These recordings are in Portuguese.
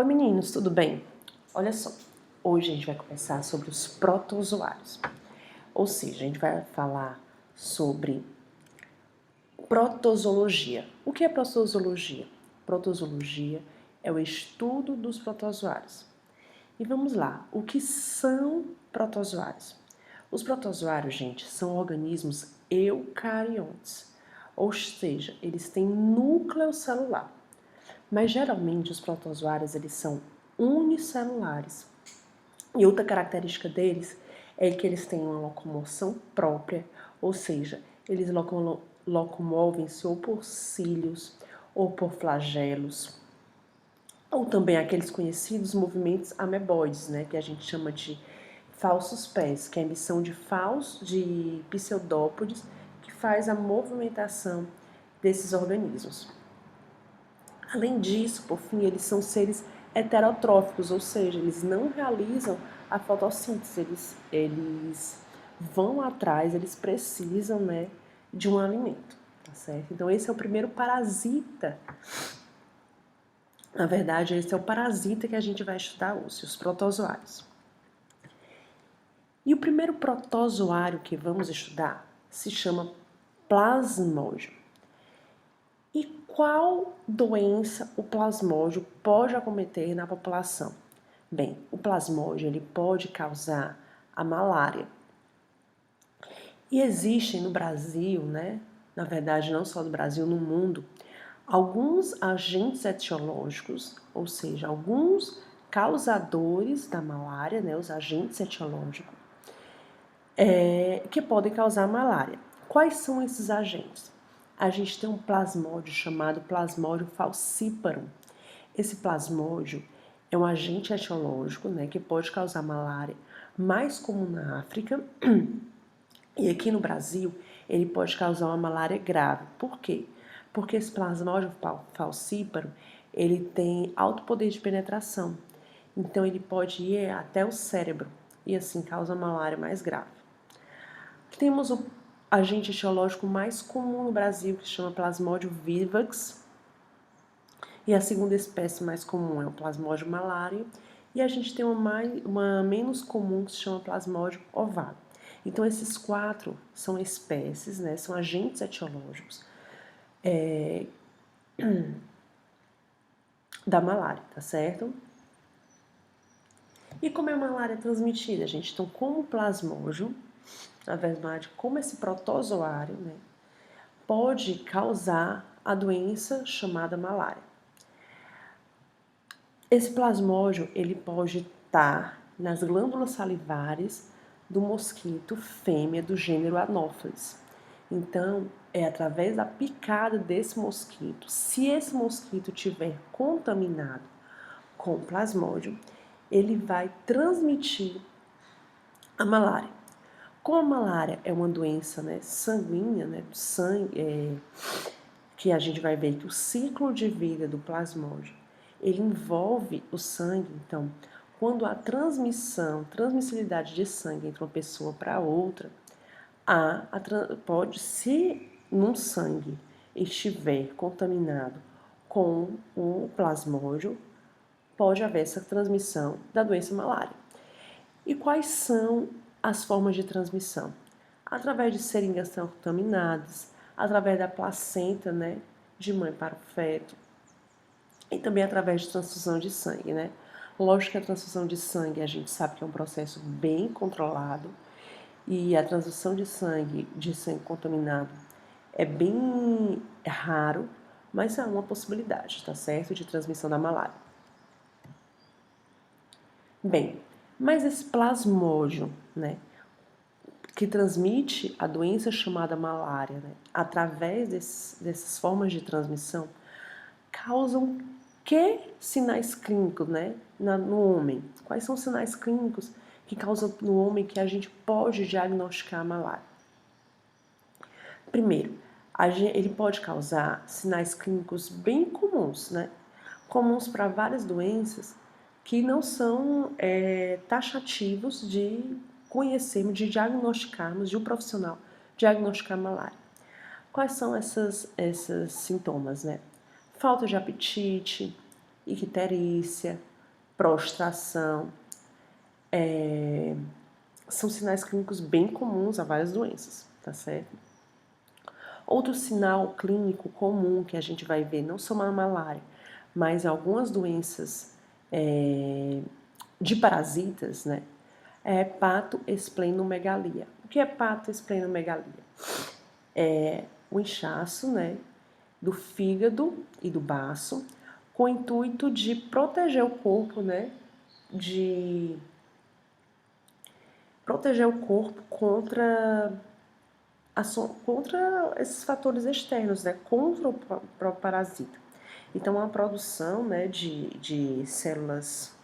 Oi meninos, tudo bem? Olha só, hoje a gente vai conversar sobre os protozoários. Ou seja, a gente vai falar sobre protozoologia. O que é protozoologia? Protozoologia é o estudo dos protozoários. E vamos lá, o que são protozoários? Os protozoários, gente, são organismos eucariontes, ou seja, eles têm núcleo celular. Mas geralmente os protozoários eles são unicelulares. E outra característica deles é que eles têm uma locomoção própria, ou seja, eles locomovem-se ou por cílios ou por flagelos, ou também aqueles conhecidos movimentos ameboides, né, que a gente chama de falsos pés, que é a emissão de pseudópodes que faz a movimentação desses organismos. Além disso, por fim, eles são seres heterotróficos, ou seja, eles não realizam a fotossíntese, eles vão atrás, eles precisam, né, de um alimento, tá certo? Então esse é o primeiro parasita. Na verdade, esse é o parasita que a gente vai estudar hoje, os protozoários. E o primeiro protozoário que vamos estudar se chama Plasmodium. E qual doença o plasmódio pode acometer na população? Bem, o plasmódio ele pode causar a malária. E existem no Brasil, né? Na verdade, não só no Brasil, no mundo, alguns agentes etiológicos, ou seja, alguns causadores da malária, né? Os agentes etiológicos, que podem causar malária. Quais são esses agentes? A gente tem um plasmódio chamado Plasmodium falciparum. Esse plasmódio é um agente etiológico, né, que pode causar malária, mais comum na África, e aqui no Brasil ele pode causar uma malária grave. Por quê? Porque esse Plasmodium falciparum ele tem alto poder de penetração, então ele pode ir até o cérebro e assim causa malária mais grave. Temos o agente etiológico mais comum no Brasil, que se chama Plasmodium vivax. E a segunda espécie mais comum é o Plasmodium malariae. E a gente tem uma menos comum que se chama Plasmodium ovale. Então, esses quatro são espécies, né, são agentes etiológicos da malária, tá certo? E como é a malária transmitida, gente? Então, como o plasmódio, na verdade, como esse protozoário, né, pode causar a doença chamada malária. Esse plasmódio, ele pode estar nas glândulas salivares do mosquito fêmea do gênero Anopheles. Então, é através da picada desse mosquito. Se esse mosquito tiver contaminado com plasmódio, ele vai transmitir a malária. Como a malária é uma doença, né, sanguínea, né, do sangue, que a gente vai ver que o ciclo de vida do plasmódio ele envolve o sangue. Então, quando há transmissibilidade de sangue entre uma pessoa para outra, se num sangue estiver contaminado com o plasmódio, pode haver essa transmissão da doença malária. E quais são as formas de transmissão? Através de seringas contaminadas, através da placenta, né, de mãe para o feto, e também através de transfusão de sangue, né? Lógico que a transfusão de sangue a gente sabe que é um processo bem controlado e a transfusão de sangue contaminado é bem raro, mas é uma possibilidade, tá certo? De transmissão da malária. Bem, mas esse plasmódio, né, que transmite a doença chamada malária, né, através dessas formas de transmissão, causam que sinais clínicos, né, no homem? Quais são os sinais clínicos que causam no homem que a gente pode diagnosticar a malária? Primeiro, ele pode causar sinais clínicos bem comuns, né? Comuns para várias doenças que não são taxativos de conhecermos, de diagnosticarmos, de um profissional diagnosticar malária. Quais são esses sintomas, né? Falta de apetite, icterícia, prostração, são sinais clínicos bem comuns a várias doenças, tá certo? Outro sinal clínico comum que a gente vai ver, não só na malária, mas algumas doenças de parasitas, né? É hepatoesplenomegalia. O que é hepatoesplenomegalia? É o inchaço, né, do fígado e do baço, com o intuito de proteger o corpo, né, de proteger o corpo contra esses fatores externos, né, contra o próprio parasita. Então, a produção, né, de células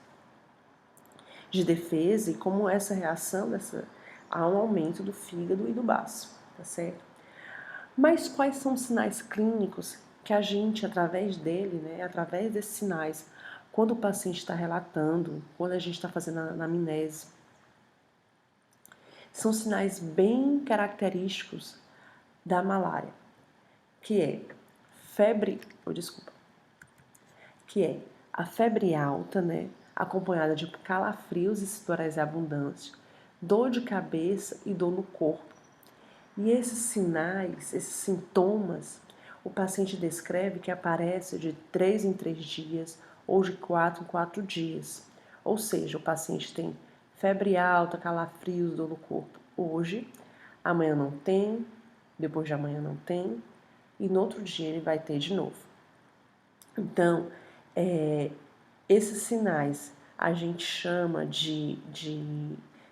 de defesa e como essa reação há um aumento do fígado e do baço, tá certo? Mas quais são os sinais clínicos que a gente, através dele, né, através desses sinais, quando o paciente está relatando, quando a gente está fazendo a anamnese, são sinais bem característicos da malária, que é que é a febre alta, né, acompanhada de calafrios e sudorais abundantes, dor de cabeça e dor no corpo. E esses sinais, esses sintomas, o paciente descreve que aparece de 3 em 3 dias ou de 4 em 4 dias. Ou seja, o paciente tem febre alta, calafrios, dor no corpo hoje, amanhã não tem, depois de amanhã não tem, e no outro dia ele vai ter de novo. Então, esses sinais a gente chama de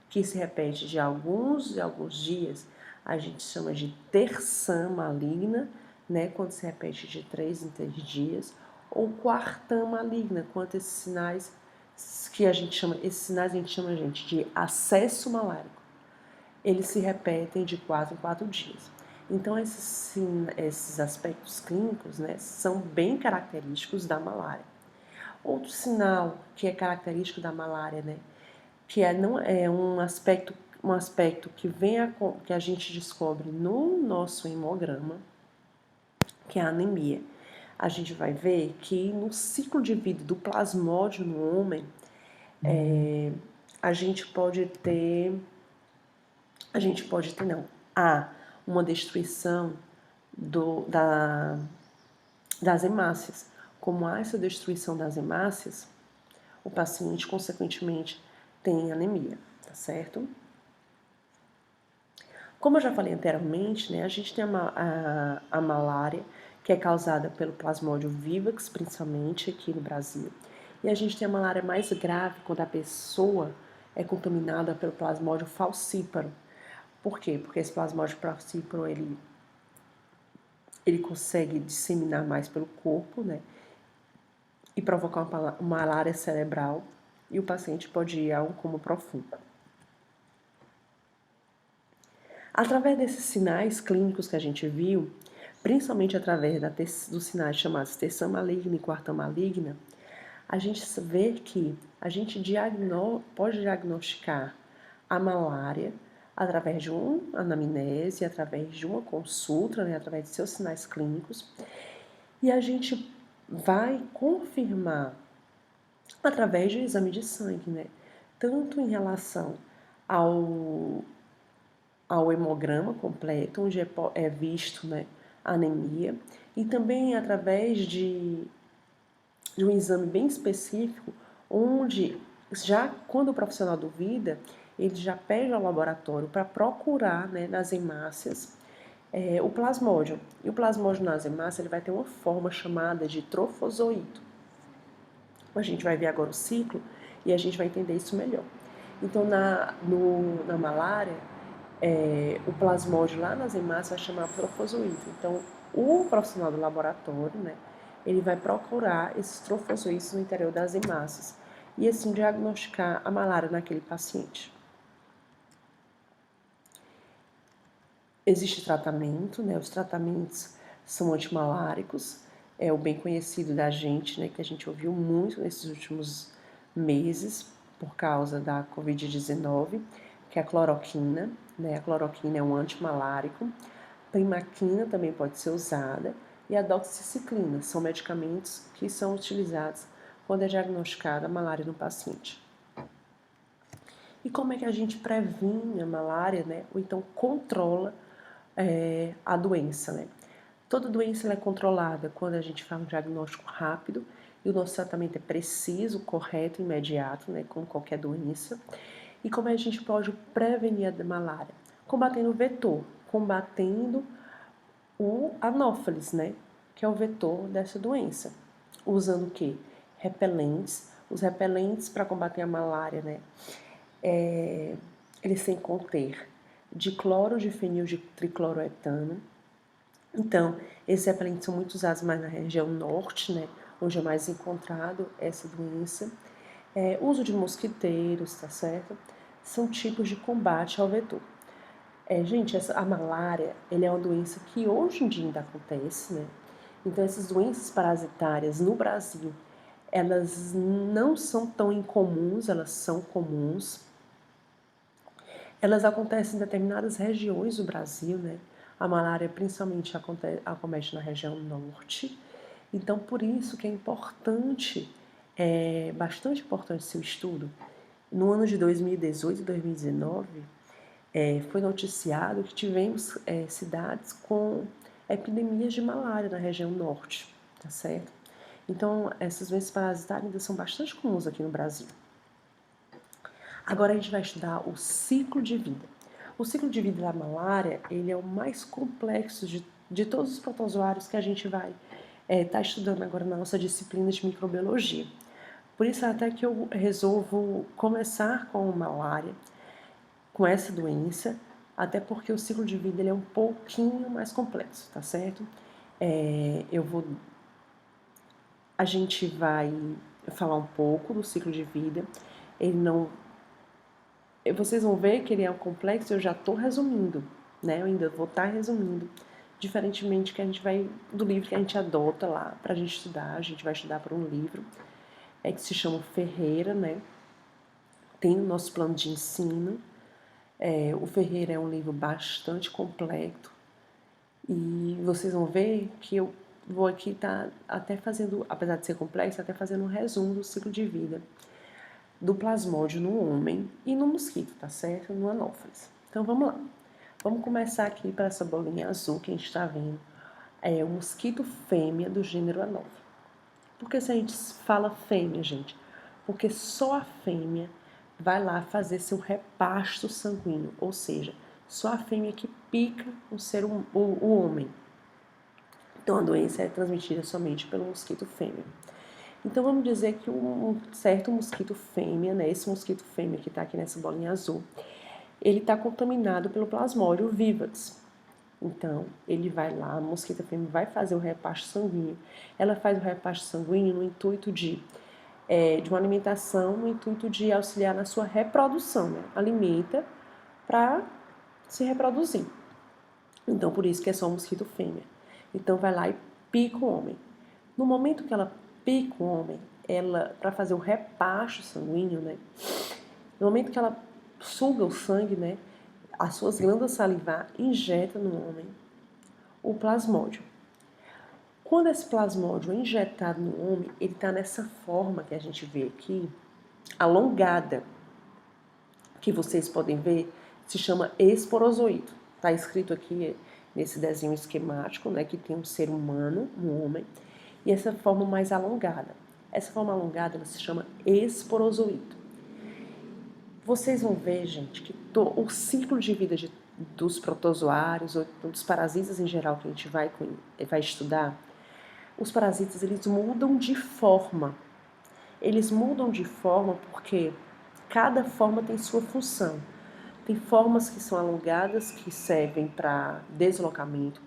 que se repete de alguns dias, a gente chama de terçã maligna, né, quando se repete de 3 em 3 dias, ou quartã maligna, quando esses sinais a gente chama de acesso malárico. Eles se repetem de 4 em 4 dias. Então, esses aspectos clínicos, né, são bem característicos da malária. Outro sinal que é característico da malária, né, que não é um aspecto que a gente descobre no nosso hemograma, que é a anemia. A gente vai ver que no ciclo de vida do plasmódio no homem, há uma destruição das hemácias. Como há essa destruição das hemácias, o paciente, consequentemente, tem anemia, tá certo? Como eu já falei anteriormente, né, a gente tem a malária, que é causada pelo Plasmodium vivax, principalmente aqui no Brasil. E a gente tem a malária mais grave quando a pessoa é contaminada pelo Plasmodium falciparum. Por quê? Porque esse Plasmodium falciparum, ele consegue disseminar mais pelo corpo, né? E provocar uma malária cerebral, e o paciente pode ir a um coma profundo. Através desses sinais clínicos que a gente viu, principalmente através dos sinais chamados terçã maligna e quartã maligna, a gente vê que a gente pode diagnosticar a malária através de uma anamnese, através de uma consulta, né, através de seus sinais clínicos, e a gente vai confirmar através de exame de sangue, né, tanto em relação ao hemograma completo, onde é visto, né, a anemia, e também através de um exame bem específico, onde já quando o profissional duvida, ele já pede ao laboratório para procurar, né, nas hemácias o plasmódio. E o plasmódio nas hemácias ele vai ter uma forma chamada de trofozoito. A gente vai ver agora o ciclo e a gente vai entender isso melhor. Então, na malária, o plasmódio lá nas hemácias vai chamar trofozoito. Então, o profissional do laboratório, né, ele vai procurar esses trofozoitos no interior das hemácias e assim diagnosticar a malária naquele paciente. Existe tratamento, né? Os tratamentos são antimaláricos, é o bem conhecido da gente, né, que a gente ouviu muito nesses últimos meses por causa da Covid-19, que é a cloroquina, né? A cloroquina é um antimalárico, primaquina também pode ser usada e a doxiciclina, são medicamentos que são utilizados quando é diagnosticada a malária no paciente. E como é que a gente previne a malária, né? Ou então controla a doença, né? Toda doença é controlada quando a gente faz um diagnóstico rápido e o nosso tratamento é preciso, correto, imediato, né? Como qualquer doença. E como a gente pode prevenir a malária? Combatendo o vetor, combatendo o anófeles, né? Que é o vetor dessa doença. Usando o quê? Repelentes. Os repelentes para combater a malária, né? Eles têm que conter dicloro de fenil de tricloroetano. Então, esses repelentes são muito usados mais na região norte, né? Onde é mais encontrado essa doença. Uso de mosquiteiros, tá certo? São tipos de combate ao vetor. Gente, a malária, ele é uma doença que hoje em dia ainda acontece, né? Então, essas doenças parasitárias no Brasil, elas não são tão incomuns, elas são comuns. Elas acontecem em determinadas regiões do Brasil, né? A malária principalmente acomete na região norte. Então, por isso que é importante, bastante importante seu estudo. No ano de 2018 e 2019, foi noticiado que tivemos cidades com epidemias de malária na região norte, tá certo? Então, essas doenças parasitárias ainda são bastante comuns aqui no Brasil. Agora a gente vai estudar o ciclo de vida. O ciclo de vida da malária, ele é o mais complexo de todos os protozoários que a gente vai estar estudando agora na nossa disciplina de microbiologia. Por isso até que eu resolvo começar com malária, com essa doença, até porque o ciclo de vida ele é um pouquinho mais complexo, tá certo? A gente vai falar um pouco do ciclo de vida. Ele não, vocês vão ver que ele é um complexo. Eu já estou resumindo, né? Eu ainda vou estar resumindo, diferentemente que a gente vai do livro que a gente adota lá para a gente estudar. A gente vai estudar por um livro que se chama Ferreira, né? Tem o nosso plano de ensino. O Ferreira é um livro bastante completo e vocês vão ver que eu vou aqui estar até fazendo, apesar de ser complexo, até fazendo um resumo do ciclo de vida do plasmódio no homem e no mosquito, tá certo? No anófeles. Então vamos lá. Vamos começar aqui para essa bolinha azul que a gente está vendo. É o mosquito fêmea do gênero anófeles. Por que se a gente fala fêmea, gente? Porque só a fêmea vai lá fazer seu repasto sanguíneo, ou seja, só a fêmea que pica o homem. Então a doença é transmitida somente pelo mosquito fêmea. Então vamos dizer que um certo mosquito fêmea, né, esse mosquito fêmea que está aqui nessa bolinha azul, ele está contaminado pelo Plasmodium vivax. Então, ele vai lá, a mosquita fêmea vai fazer o repasto sanguíneo. Ela faz o repasto sanguíneo no intuito de uma alimentação, no intuito de auxiliar na sua reprodução, né? Alimenta para se reproduzir. Então, por isso que é só um mosquito fêmea. Então, vai lá e pica o homem. No momento que ela pica o homem, para fazer o repasto sanguíneo, né? No momento que ela suga o sangue, né? As suas glândulas salivar injeta no homem o plasmódio. Quando esse plasmódio é injetado no homem, ele está nessa forma que a gente vê aqui, alongada, que vocês podem ver, se chama esporozoito. Está escrito aqui nesse desenho esquemático, né, que tem um ser humano, um homem, e essa forma mais alongada. Essa forma alongada ela se chama esporozoito. Vocês vão ver, gente, que o ciclo de vida dos protozoários, ou dos parasitas em geral que a gente vai estudar, os parasitas eles mudam de forma. Eles mudam de forma porque cada forma tem sua função. Tem formas que são alongadas, que servem para deslocamento.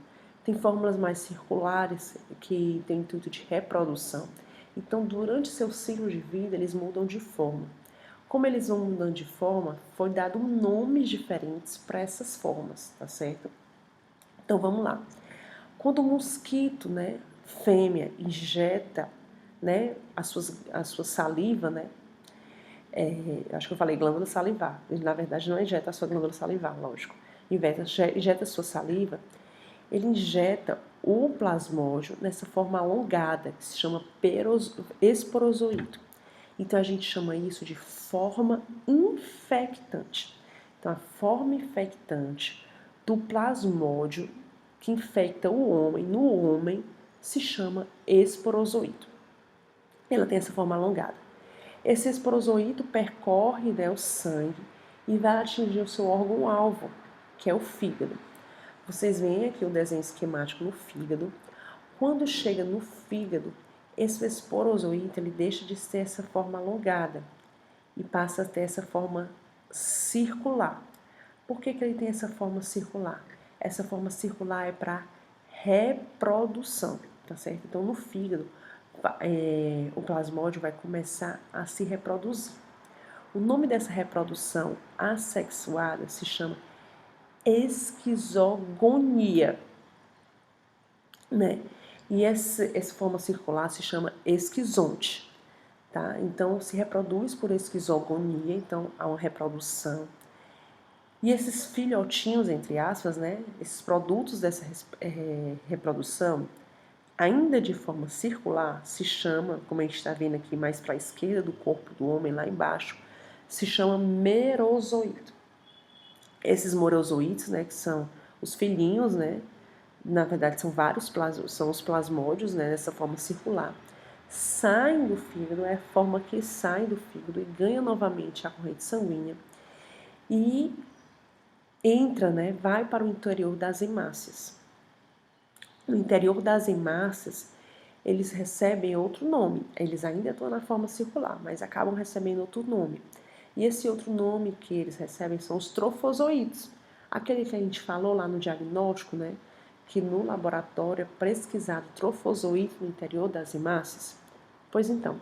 Tem formas mais circulares, que têm o intuito de reprodução. Então, durante seu ciclo de vida, eles mudam de forma. Como eles vão mudando de forma, foi dado nomes diferentes para essas formas, tá certo? Então, vamos lá. Quando o mosquito, né, fêmea, injeta, né, a sua saliva, né, acho que eu falei glândula salivar, ele na verdade não injeta a sua glândula salivar, lógico, injeta a sua saliva, ele injeta o plasmódio nessa forma alongada, que se chama esporozoito. Então, a gente chama isso de forma infectante. Então, a forma infectante do plasmódio que infecta o homem, no homem, se chama esporozoito. Ela tem essa forma alongada. Esse esporozoito percorre, né, o sangue e vai atingir o seu órgão-alvo, que é o fígado. Vocês veem aqui o desenho esquemático no fígado. Quando chega no fígado, esse esporozoito ele deixa de ter essa forma alongada e passa a ter essa forma circular. Por que ele tem essa forma circular? Essa forma circular é para reprodução, tá certo? Então, no fígado, o plasmódio vai começar a se reproduzir. O nome dessa reprodução assexuada se chama esquizogonia, né? E essa forma circular se chama esquizonte, tá? Então, se reproduz por esquizogonia, então há uma reprodução. E esses filhotinhos, entre aspas, né? Esses produtos dessa reprodução, ainda de forma circular, se chama, como a gente está vendo aqui mais para a esquerda do corpo do homem, lá embaixo, se chama merozoito. Esses merozoitos, né, que são os filhinhos, né, na verdade são vários são os plasmódios, né, dessa forma circular, saem do fígado, é a forma que saem do fígado e ganham novamente a corrente sanguínea e entra, né, vai para o interior das hemácias. No interior das hemácias, eles recebem outro nome. Eles ainda estão na forma circular, mas acabam recebendo outro nome. E esse outro nome que eles recebem são os trofozoítos. Aquele que a gente falou lá no diagnóstico, né? Que no laboratório é pesquisado trofozoíto no interior das hemácias. Pois então,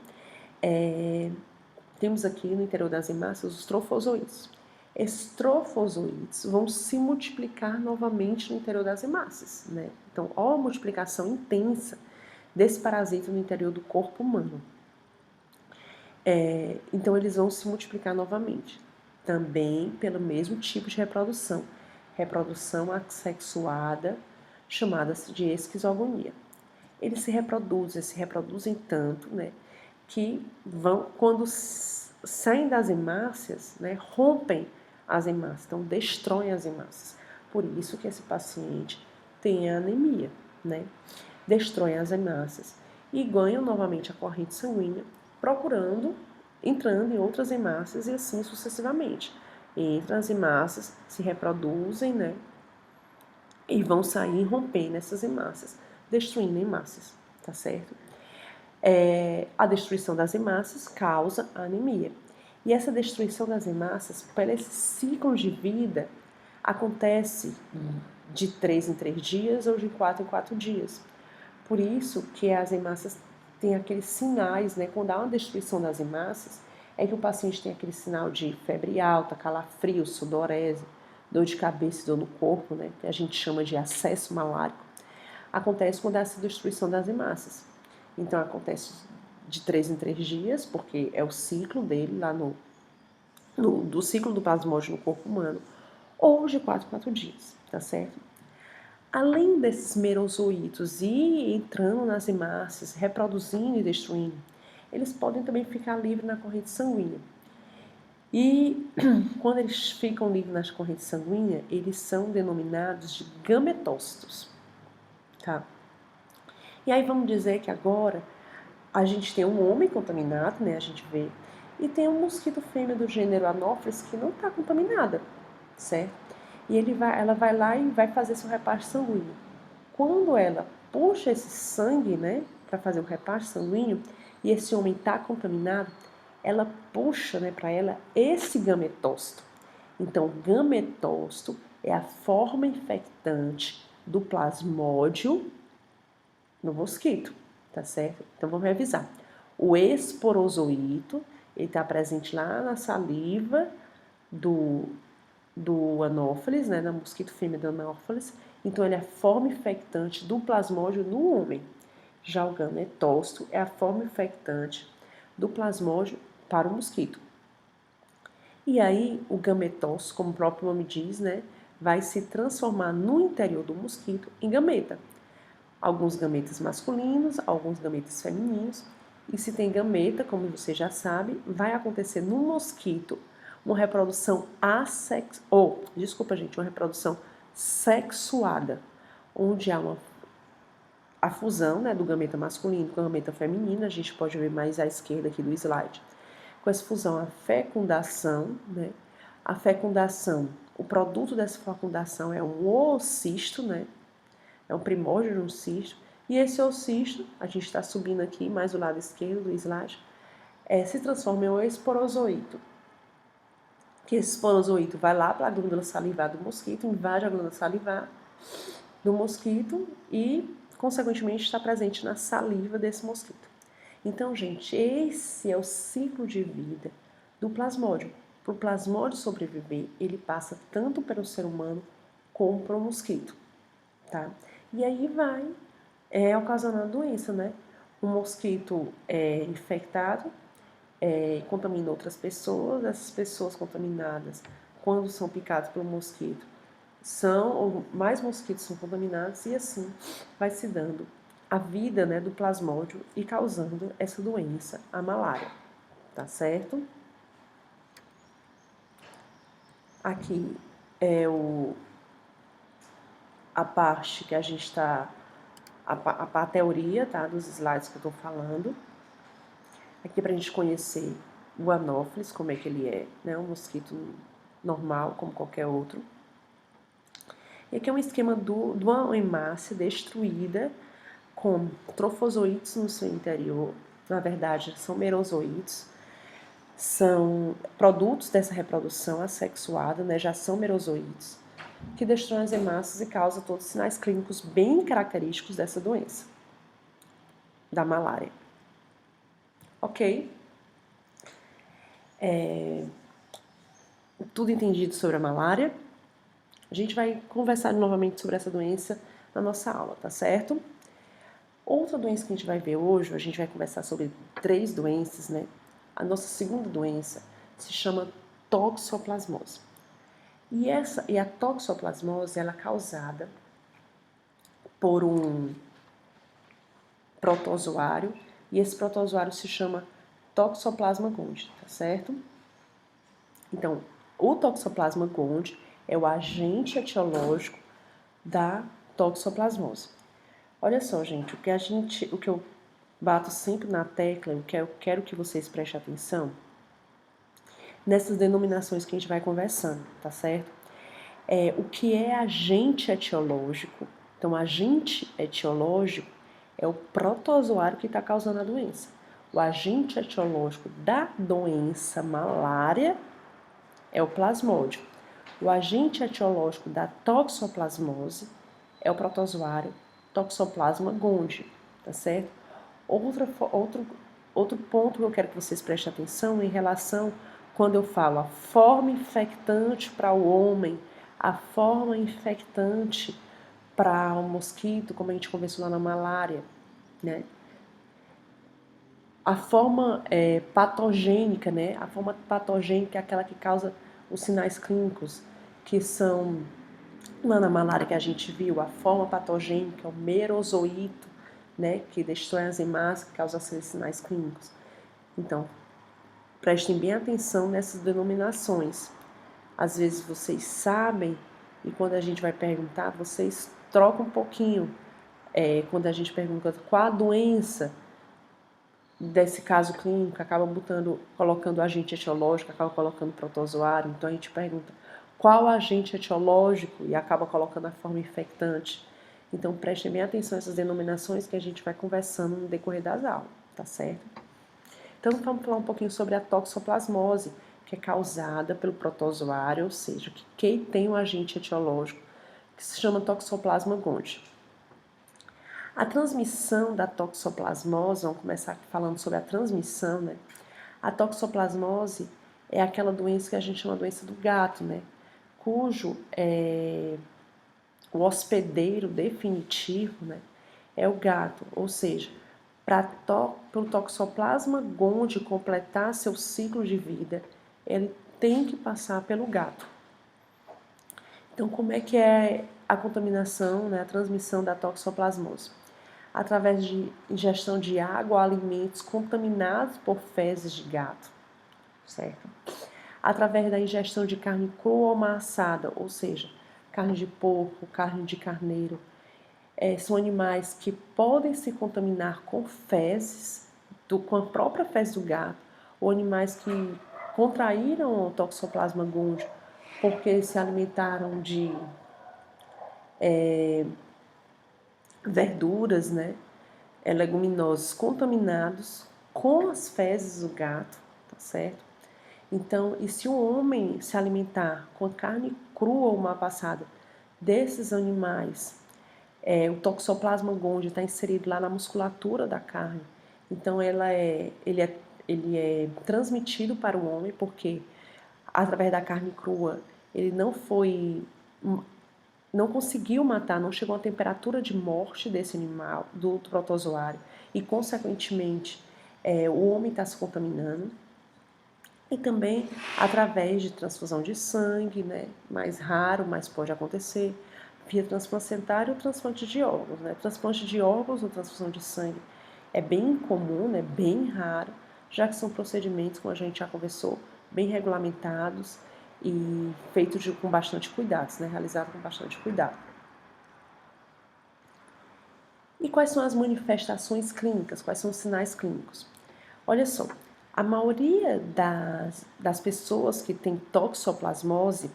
temos aqui no interior das hemácias os trofozoítos. Esses trofozoítos vão se multiplicar novamente no interior das hemácias, né? Então, ó a multiplicação intensa desse parasita no interior do corpo humano. Então, eles vão se multiplicar novamente, também pelo mesmo tipo de reprodução assexuada, chamada-se de esquizogonia. Eles se reproduzem tanto, né, que quando saem das hemácias, né, rompem as hemácias, então destroem as hemácias. Por isso que esse paciente tem anemia, né? Destroem as hemácias e ganham novamente a corrente sanguínea, entrando em outras hemácias e assim sucessivamente. Entram as hemácias, se reproduzem, né? E vão sair rompendo essas hemácias, destruindo hemácias, tá certo? A destruição das hemácias causa anemia. E essa destruição das hemácias, pelo esse ciclo de vida, acontece de 3 em 3 dias ou de 4 em 4 dias. Por isso que as hemácias têm aqueles sinais, né? Quando há uma destruição das hemácias, é que o paciente tem aquele sinal de febre alta, calafrio, sudorese, dor de cabeça e dor no corpo, né? Que a gente chama de acesso malárico. Acontece quando há essa destruição das hemácias. Então, acontece de 3 em 3 dias, porque é o ciclo dele lá do ciclo do plasmódio no corpo humano, ou de 4 em 4 dias, tá certo? Além desses merozoítos ir entrando nas hemácias, reproduzindo e destruindo, eles podem também ficar livres na corrente sanguínea. E quando eles ficam livres na corrente sanguínea, eles são denominados de gametócitos, tá? E aí vamos dizer que agora a gente tem um homem contaminado, né? A gente vê, e tem um mosquito fêmea do gênero Anopheles que não está contaminada, certo? E ela vai lá e vai fazer seu repasse sanguíneo. Quando ela puxa esse sangue, né, para fazer o repasse sanguíneo, e esse homem está contaminado, ela puxa, né, para ela esse gametócito. Então, o gametócito é a forma infectante do plasmódio no mosquito, tá certo? Então, vamos revisar. O esporozoito, ele está presente lá na saliva do Anopheles, né, da mosquito fêmea do Anopheles. Então, ele é a forma infectante do plasmódio no homem. Já o gametócito é a forma infectante do plasmódio para o mosquito. E aí, o gametócito, como o próprio nome diz, né, vai se transformar no interior do mosquito em gameta. alguns gametas masculinos, alguns gametas femininos. E se tem gameta, como você já sabe, vai acontecer no mosquito uma reprodução uma reprodução sexuada, onde há a fusão, né, do gameta masculino com a gameta feminina. A gente pode ver mais à esquerda aqui do slide. Com essa fusão, a fecundação, né? A fecundação, o produto dessa fecundação é um oocisto, né? É um primórdio de um cisto. E esse oocisto, a gente está subindo aqui, mais do lado esquerdo do slide, se transforma em um esporozoito. Que esse esporozoito vai lá para a glândula salivar do mosquito, invade a glândula salivar do mosquito e, consequentemente, está presente na saliva desse mosquito. Então, gente, esse é o ciclo de vida do plasmódio. Para o plasmódio sobreviver, ele passa tanto pelo ser humano como para o mosquito, tá? E aí vai ocasionar a doença, né? O mosquito é infectado, contamina outras pessoas, essas pessoas contaminadas, quando são picadas pelo mosquito, mais mosquitos são contaminados e assim vai se dando a vida, né, do plasmódio e causando essa doença, a malária, tá certo? Aqui é a parte que a gente está, a teoria, tá, dos slides que eu estou falando. Aqui para a gente conhecer o Anopheles, como é que ele é, né, um mosquito normal, como qualquer outro. E aqui é um esquema de uma hemácia destruída com trofozoítos no seu interior. Na verdade, são merozoítos. São produtos dessa reprodução assexuada, né, já são merozoítos, que destroem as hemácias e causam todos os sinais clínicos bem característicos dessa doença, da malária. Ok? Tudo entendido sobre a malária? A gente vai conversar novamente sobre essa doença na nossa aula, tá certo? Outra doença que a gente vai ver hoje, a gente vai conversar sobre 3 doenças, né? A nossa segunda doença se chama toxoplasmose. E a toxoplasmose, ela é causada por um protozoário, e esse protozoário se chama Toxoplasma gondii, tá certo? Então, o Toxoplasma gondii é o agente etiológico da toxoplasmose. Olha só, gente, o que eu bato sempre na tecla, o que eu quero que vocês prestem atenção, nessas denominações que a gente vai conversando, tá certo? O que é agente etiológico? Então, agente etiológico é o protozoário que está causando a doença. O agente etiológico da doença malária é o plasmódio. O agente etiológico da toxoplasmose é o protozoário Toxoplasma gondii, tá certo? Outro ponto que eu quero que vocês prestem atenção em relação quando eu falo a forma infectante para o homem, a forma infectante para o mosquito, como a gente conversou lá na malária, né? A forma patogênica, né? A forma patogênica é aquela que causa os sinais clínicos, que são, lá na malária que a gente viu, a forma patogênica, o merozoíto, né? Que destrói as hemácias, que causa esses sinais clínicos. Então, prestem bem atenção nessas denominações. Às vezes vocês sabem e quando a gente vai perguntar, vocês trocam um pouquinho. Quando a gente pergunta qual a doença desse caso clínico, acaba colocando agente etiológico, acaba colocando protozoário. Então a gente pergunta qual agente etiológico e acaba colocando a forma infectante. Então prestem bem atenção a essas denominações que a gente vai conversando no decorrer das aulas, tá certo? Então vamos falar um pouquinho sobre a toxoplasmose, que é causada pelo protozoário, ou seja, que tem um agente etiológico que se chama Toxoplasma gondii. A transmissão da toxoplasmose, vamos começar aqui falando sobre a transmissão, né? A toxoplasmose é aquela doença que a gente chama doença do gato, né? Cujo o hospedeiro definitivo, né, é o gato, ou seja, para o Toxoplasma gondii completar seu ciclo de vida, ele tem que passar pelo gato. Então, como é que é a contaminação, né, a transmissão da toxoplasmose? através de ingestão de água ou alimentos contaminados por fezes de gato, certo? Através da ingestão de carne crua ou amassada, ou seja, carne de porco, carne de carneiro. São animais que podem se contaminar com fezes, com a própria fezes do gato, ou animais que contraíram o Toxoplasma gondii porque se alimentaram de verduras, né, leguminosas contaminados com as fezes do gato, tá certo? Então, e se o homem se alimentar com carne crua ou mal passada desses animais, o Toxoplasma gondii está inserido lá na musculatura da carne, então ele é transmitido para o homem porque através da carne crua ele não conseguiu matar, não chegou à temperatura de morte desse animal, do protozoário, e consequentemente o homem está se contaminando. E também através de transfusão de sangue, né, mais raro, mas pode acontecer, via transplacentário ou transplante de órgãos. Né? Transplante de órgãos ou transfusão de sangue é bem incomum, né, bem raro, já que são procedimentos, como a gente já conversou, bem regulamentados e feitos com bastante cuidados, né, realizados com bastante cuidado. E quais são as manifestações clínicas? Quais são os sinais clínicos? Olha só, a maioria das pessoas que tem toxoplasmose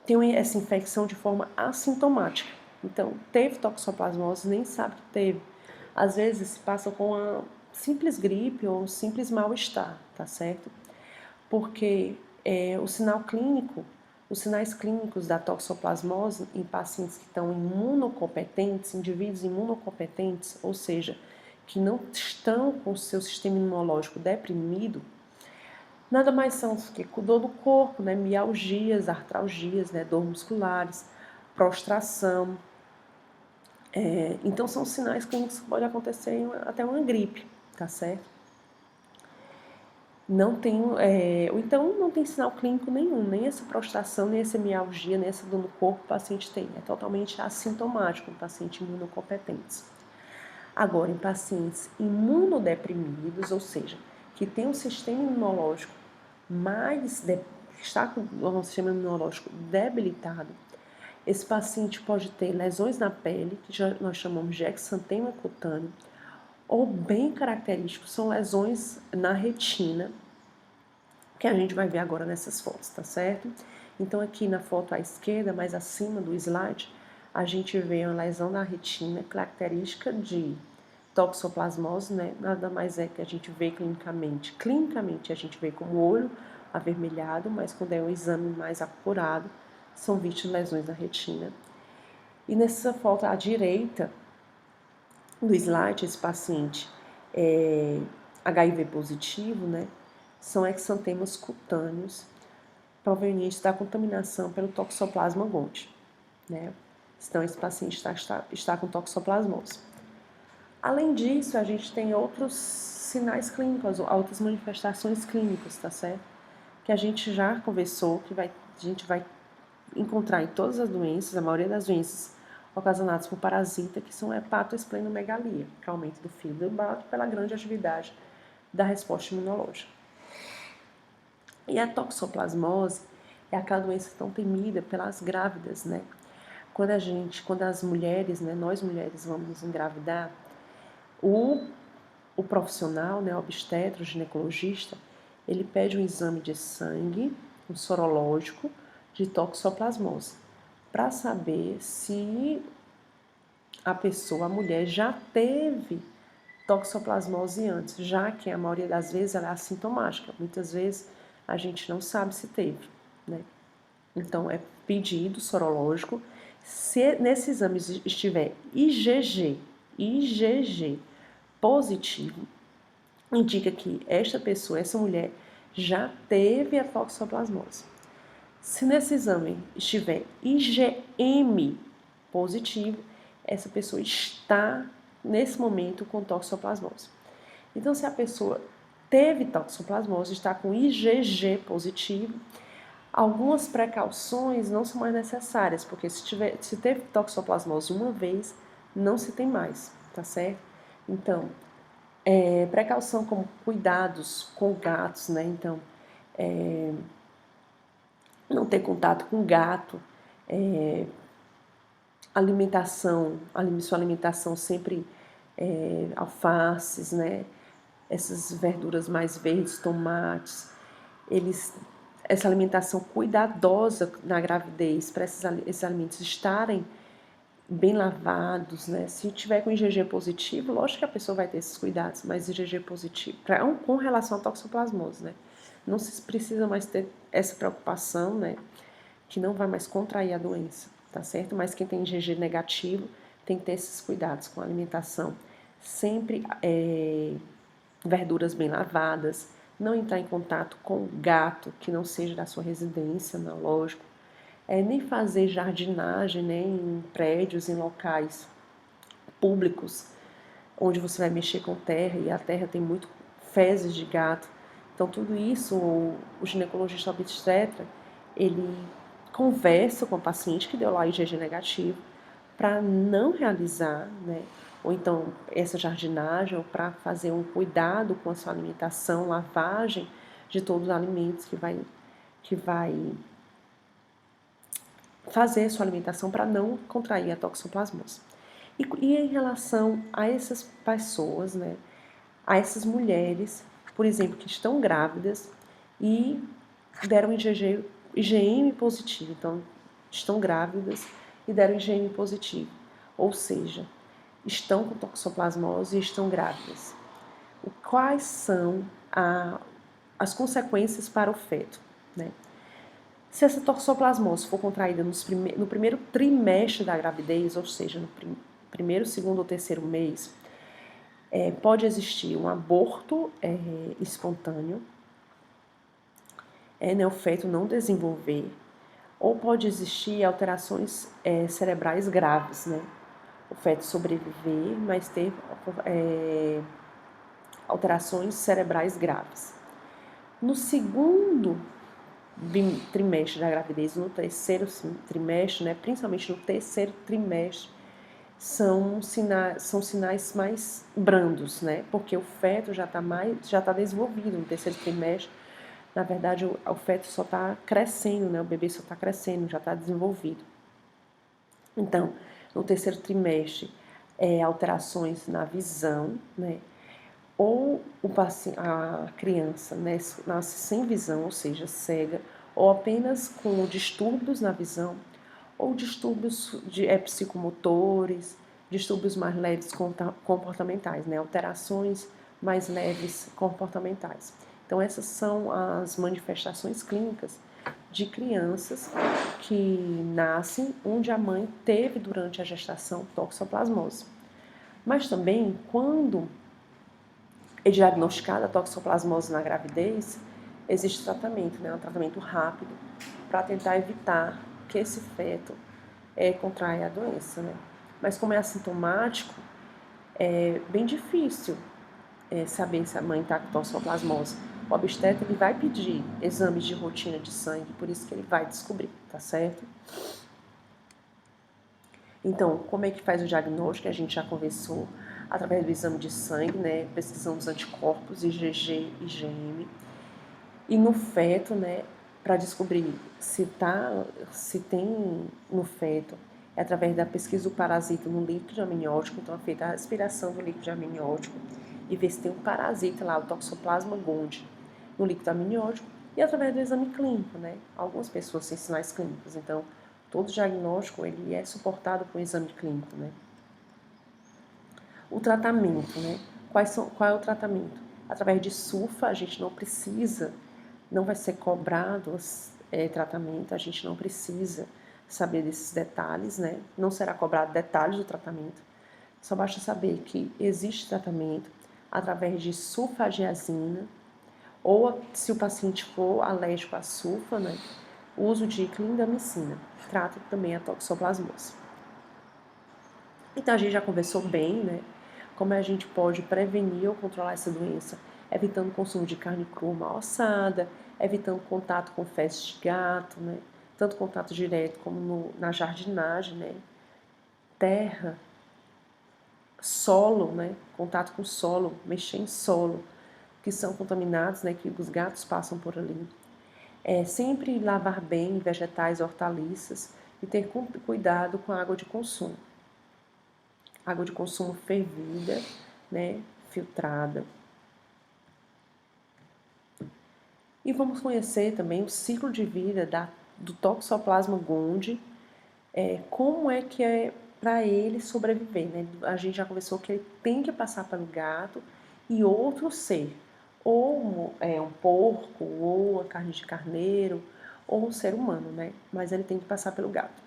tem essa infecção de forma assintomática. Então, teve toxoplasmose, nem sabe que teve. Às vezes se passa com uma simples gripe ou um simples mal-estar, tá certo? Porque os sinais clínicos da toxoplasmose em pacientes que estão imunocompetentes, indivíduos imunocompetentes, ou seja, que não estão com o seu sistema imunológico deprimido, nada mais são que dor do corpo, né, mialgias, artralgias, né, dor musculares, prostração. Então são sinais clínicos que podem acontecer até uma gripe, tá certo? Não tem, ou então não tem sinal clínico nenhum, nem essa prostração, nem essa mialgia, nem essa dor no corpo o paciente tem. É totalmente assintomático, um paciente imunocompetente. Agora, em pacientes imunodeprimidos, ou seja, que tem um sistema imunológico está com o sistema imunológico debilitado, esse paciente pode ter lesões na pele, que nós chamamos de exantema cutâneo, ou bem característicos, são lesões na retina, que a gente vai ver agora nessas fotos, tá certo? Então aqui na foto à esquerda, mais acima do slide, a gente vê uma lesão na retina, característica de toxoplasmose, né? Nada mais é que a gente vê clinicamente. Clinicamente a gente vê como olho avermelhado, mas quando é um exame mais apurado, são vistas lesões na retina. E nessa foto à direita do slide, esse paciente é HIV positivo, né? São exantemas cutâneos provenientes da contaminação pelo Toxoplasma gondii, né? Então, esse paciente está com toxoplasmose. Além disso, a gente tem outros sinais clínicos, outras manifestações clínicas, tá certo? Que a gente já conversou, que a gente vai encontrar em todas as doenças, a maioria das doenças ocasionadas por parasita, que são hepatoesplenomegalia, que é o aumento do fígado pela grande atividade da resposta imunológica. E a toxoplasmose é aquela doença tão temida pelas grávidas, né? Quando as mulheres, né, nós mulheres vamos engravidar, o profissional, né, o obstetra, o ginecologista, ele pede um exame de sangue, um sorológico de toxoplasmose, para saber se a mulher já teve toxoplasmose antes, já que a maioria das vezes ela é assintomática. Muitas vezes a gente não sabe se teve, né? Então é pedido sorológico. Se nesse exame estiver IgG positivo, indica que essa mulher, já teve a toxoplasmose. Se nesse exame estiver IgM positivo, essa pessoa está, nesse momento, com toxoplasmose. Então, se a pessoa teve toxoplasmose, está com IgG positivo, algumas precauções não são mais necessárias, porque se teve toxoplasmose uma vez, não se tem mais, tá certo? Então, precaução como cuidados com gatos, né? Então, não ter contato com gato, sua alimentação sempre alfaces, né? Essas verduras mais verdes, tomates, essa alimentação cuidadosa na gravidez, para esses alimentos estarem bem lavados, né? Se tiver com IgG positivo, lógico que a pessoa vai ter esses cuidados, mas IgG positivo, com relação à toxoplasmose, né? Não se precisa mais ter essa preocupação, né? Que não vai mais contrair a doença, tá certo? Mas quem tem IgG negativo tem que ter esses cuidados com a alimentação. Sempre verduras bem lavadas, não entrar em contato com gato que não seja da sua residência, não, lógico. Nem fazer jardinagem, né, em prédios, em locais públicos, onde você vai mexer com terra e a terra tem muito fezes de gato. Então, tudo isso, o ginecologista obstetra, ele conversa com o paciente que deu lá IgG negativo para não realizar, né, ou então essa jardinagem, ou para fazer um cuidado com a sua alimentação, lavagem de todos os alimentos que vai fazer a sua alimentação para não contrair a toxoplasmose. E em relação a essas pessoas, né, a essas mulheres, por exemplo, que estão grávidas e deram IgM positivo, então estão grávidas e deram IgM positivo, ou seja, estão com toxoplasmose e estão grávidas. Quais são as consequências para o feto, né? Se essa toxoplasmose for contraída no primeiro trimestre da gravidez, ou seja, no primeiro, segundo ou terceiro mês, pode existir um aborto espontâneo, né, o feto não desenvolver, ou pode existir alterações cerebrais graves, né? O feto sobreviver, mas ter alterações cerebrais graves. No segundo trimestre da gravidez, no terceiro trimestre, né, principalmente no terceiro trimestre, são sinais mais brandos, né? Porque o feto já está desenvolvido no terceiro trimestre. Na verdade, o feto só está crescendo, né? O bebê só está crescendo, já está desenvolvido. Então, no terceiro trimestre, alterações na visão, né? Ou a criança, né, nasce sem visão, ou seja, cega, ou apenas com distúrbios na visão, ou distúrbios psicomotores, distúrbios mais leves comportamentais, né, alterações mais leves comportamentais. Então, essas são as manifestações clínicas de crianças que nascem onde a mãe teve durante a gestação toxoplasmose. Mas também, quando é diagnosticada a toxoplasmose na gravidez, existe tratamento, né? Um tratamento rápido para tentar evitar que esse feto contraia a doença, né? Mas como é assintomático, é bem difícil saber se a mãe está com toxoplasmose. O obstetra ele vai pedir exames de rotina de sangue, por isso que ele vai descobrir, tá certo? Então, como é que faz o diagnóstico? A gente já conversou através do exame de sangue, né? Pesquisando os anticorpos, IgG e IgM. E no feto, né? Para descobrir se tem no feto, é através da pesquisa do parasita no líquido amniótico. Então, é feita a aspiração do líquido amniótico e ver se tem um parasita lá, o Toxoplasma gondii, no líquido amniótico. E através do exame clínico, né? Algumas pessoas têm sinais clínicos, então todo diagnóstico ele é suportado por um exame clínico, né? O tratamento, né? Qual é o tratamento? Através de sulfa, a gente não vai ser cobrado tratamento, a gente não precisa saber desses detalhes, né? Não será cobrado detalhes do tratamento. Só basta saber que existe tratamento através de sulfagiazina, ou se o paciente for alérgico à sulfa, né? O uso de clindamicina trata também a toxoplasmose. Então a gente já conversou bem, né? Como a gente pode prevenir ou controlar essa doença, evitando o consumo de carne crua mal assada, evitando contato com fezes de gato, né? Tanto contato direto como na jardinagem, né? Terra solo, né? Contato com solo, mexer em solo, que são contaminados, né? Que os gatos passam por ali. Sempre lavar bem vegetais, hortaliças e ter cuidado com a água de consumo. Água de consumo fervida, né? Filtrada. E vamos conhecer também o ciclo de vida do Toxoplasma gondii, como é que é para ele sobreviver, né? A gente já conversou que ele tem que passar pelo gato e outro ser, ou um porco, ou a carne de carneiro, ou um ser humano, né? Mas ele tem que passar pelo gato.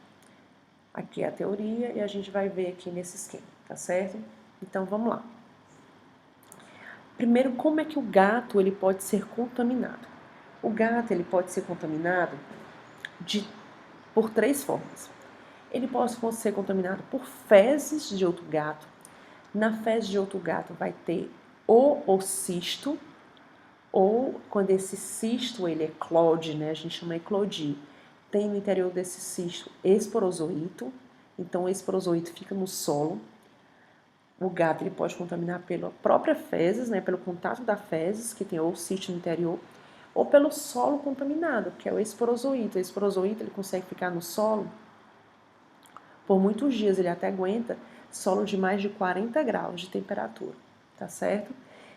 Aqui é a teoria e a gente vai ver aqui nesse esquema, tá certo? Então vamos lá. Primeiro, como é que o gato ele pode ser contaminado? O gato ele pode ser contaminado por 3 formas. Ele pode ser contaminado por fezes de outro gato. Na fezes de outro gato vai ter o cisto, ou quando esse cisto ele eclode, né, a gente chama eclodir, tem no interior desse cisto esporozoito, então o esporozoito fica no solo. O gato ele pode contaminar pela própria fezes, né, pelo contato da fezes, que tem o cisto no interior, ou pelo solo contaminado, que é o esporozoito. O esporozoito ele consegue ficar no solo por muitos dias, ele até aguenta solo de mais de 40 graus de temperatura, tá certo?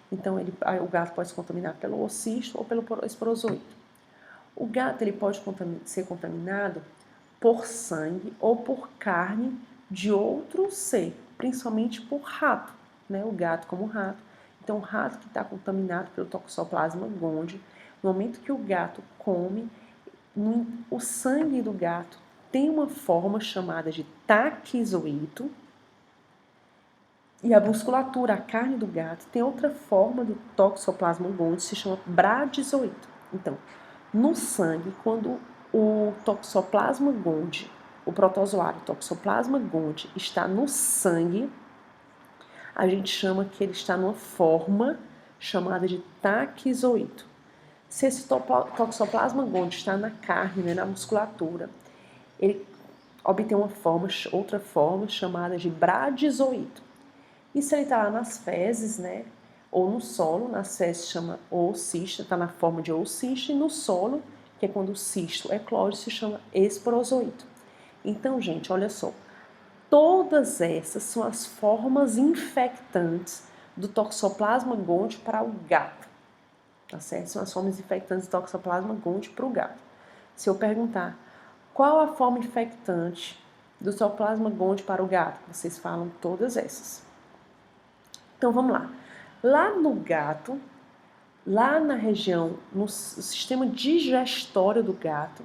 Então, o gato pode se contaminar pelo cisto ou pelo esporozoito. O gato ele pode ser contaminado por sangue ou por carne de outro ser, principalmente por rato, né? O gato como rato. Então, o rato que está contaminado pelo Toxoplasma gondii, no momento que o gato come, o sangue do gato tem uma forma chamada de taquizoito, e a musculatura, a carne do gato, tem outra forma do Toxoplasma gondii, se chama bradizoito. Então, no sangue, quando o Toxoplasma gondii, o protozoário Toxoplasma gondii está no sangue, a gente chama que ele está numa forma chamada de taquizoito. Se esse Toxoplasma gondii está na carne, né, na musculatura, ele obtém outra forma chamada de bradizoito. E se ele está lá nas fezes, né, ou no solo, nas fezes chama oocisto, está na forma de oocisto, e no solo, que é quando o cisto eclode, se chama esporozoito. Então, gente, olha só, todas essas são as formas infectantes do Toxoplasma gondii para o gato, tá certo? São as formas infectantes do Toxoplasma gondii para o gato. Se eu perguntar qual a forma infectante do Toxoplasma gondii para o gato, vocês falam todas essas. Então vamos lá. Lá no gato, lá na região, no sistema digestório do gato,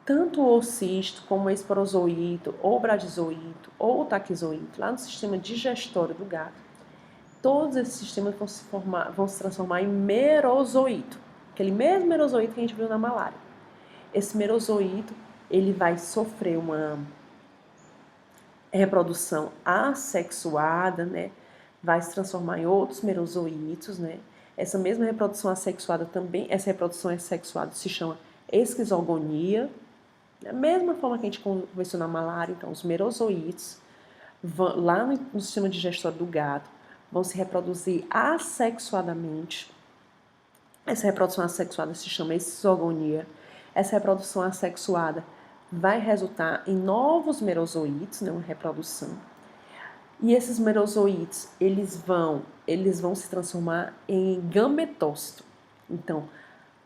tanto o oocisto como o esporozoito, ou o bradizoito, ou o taquizoito, lá no sistema digestório do gato, todos esses sistemas vão se transformar em merozoito, aquele mesmo merozoito que a gente viu na malária. Esse merozoito, ele vai sofrer uma reprodução assexuada, né? Vai se transformar em outros merozoítos, né? Essa mesma reprodução assexuada também, essa reprodução assexuada se chama esquizogonia. Da mesma forma que a gente conversou na malária, então os merozoítos lá no sistema digestório do gato vão se reproduzir assexuadamente. Essa reprodução assexuada se chama esquizogonia. Essa reprodução assexuada vai resultar em novos merozoítos, né, uma reprodução. E esses merozoítos, eles vão se transformar em gametócito. Então,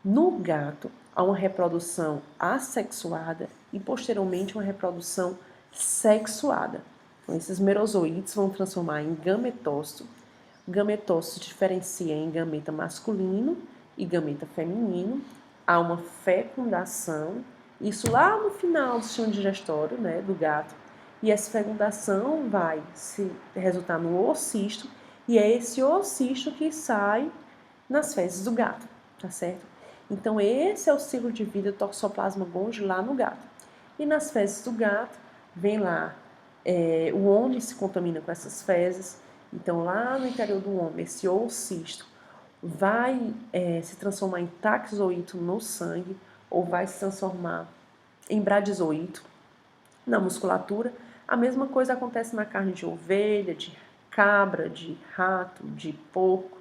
no gato, há uma reprodução assexuada e, posteriormente, uma reprodução sexuada. Então, esses merozoítos vão transformar em gametócito. O gametócito se diferencia em gameta masculino e gameta feminino. Há uma fecundação, isso lá no final do sistema digestório, né, do gato. E essa fecundação vai se resultar no oocisto, e é esse oocisto que sai nas fezes do gato, tá certo? Então, esse é o ciclo de vida do Toxoplasma gondii lá no gato. E nas fezes do gato, vem lá o homem se contamina com essas fezes. Então, lá no interior do homem, esse oocisto vai se transformar em taquizoito no sangue, ou vai se transformar em bradizoito na musculatura. A mesma coisa acontece na carne de ovelha, cabra, de rato, de porco,